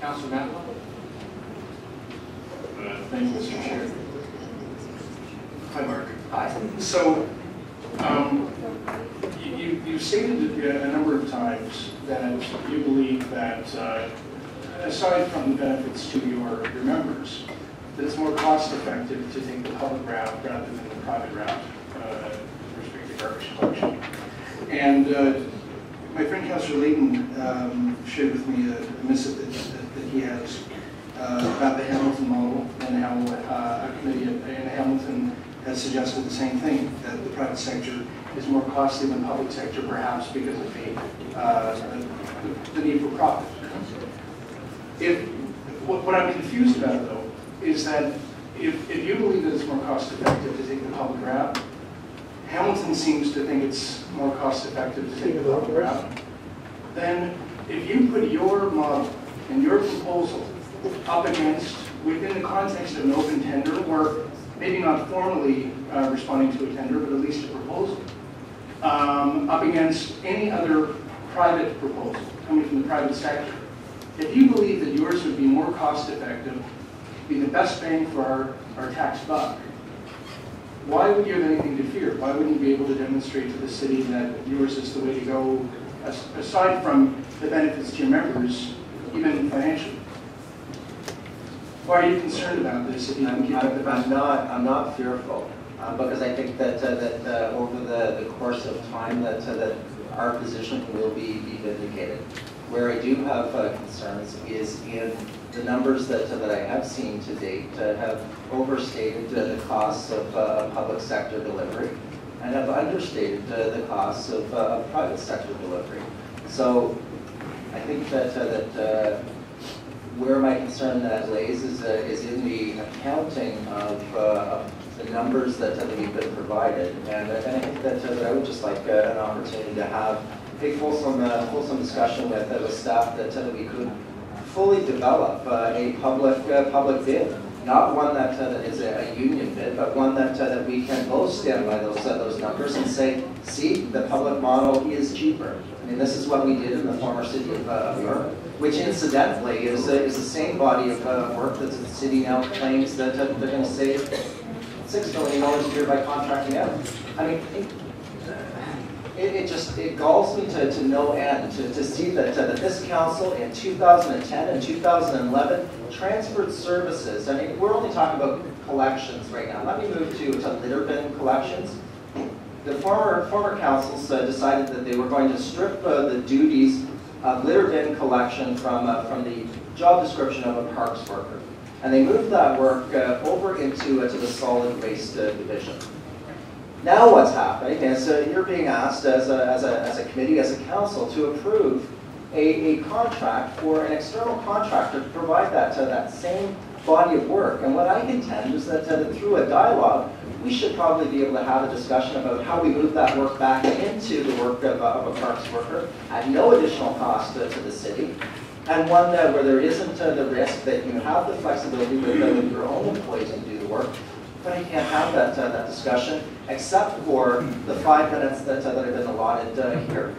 Councillor Matlow. Thank you, Mr. Chair. Hi, Mark. Hi. So, you stated a number of times that you believe that, aside from the benefits to your members, that it's more cost-effective to take the public route rather than the private route with respect to garbage collection. And my friend Councillor Layton shared with me a missive that he has about the Hamilton model and how a committee in Hamilton has suggested the same thing, that the private sector is more costly than the public sector, perhaps because of the need for profit. What I'm confused about, though, is that if you believe that it's more cost-effective to take the public route, Hamilton seems to think it's more cost-effective to take the public route, then if you put your model and your proposal up against, within the context of an open tender, or maybe not formally responding to a tender, but at least a proposal, up against any other private proposal coming from the private sector, if you believe that yours would be more cost-effective, be the best bang for our tax buck, why would you have anything to fear? Why wouldn't you be able to demonstrate to the city that yours is the way to go, aside from the benefits to your members, even financially? Why are you concerned about this if you can keep up the best? I'm not fearful, because I think that over the course of time that our position will be vindicated. Where I do have concerns is in the numbers that I have seen to date have overstated the costs of public sector delivery and have understated the costs of private sector delivery. So I think that where my concern lays is in the accounting of the numbers that we've been provided, and I think that I would just like an opportunity to have a fulsome discussion with staff that we could fully develop a public bid, not one that is a union bid, but one that we can both stand by those numbers and say, see, the public model is cheaper. I mean, this is what we did in the former city of York, which incidentally is the same body of work that the city now claims that they're going to save $6 million a year by contracting out. I mean, it galls me to no end to see that this council in 2010 and 2011 transferred services. I mean, we're only talking about collections right now. Let me move to litter bin collections. The former councils decided that they were going to strip the duties of litter bin collection from the job description of a parks worker, and they moved that work over into the solid waste division. Now what's happening is you're being asked as a committee, as a council, to approve a contract for an external contractor to provide that same body of work. And what I contend is that through a dialogue, we should probably be able to have a discussion about how we move that work back into the work of a parks worker at no additional cost to the city, and one where there isn't the risk that you have the flexibility with your own employees to do the work. But you can't have that discussion except for the 5 minutes that have been allotted here.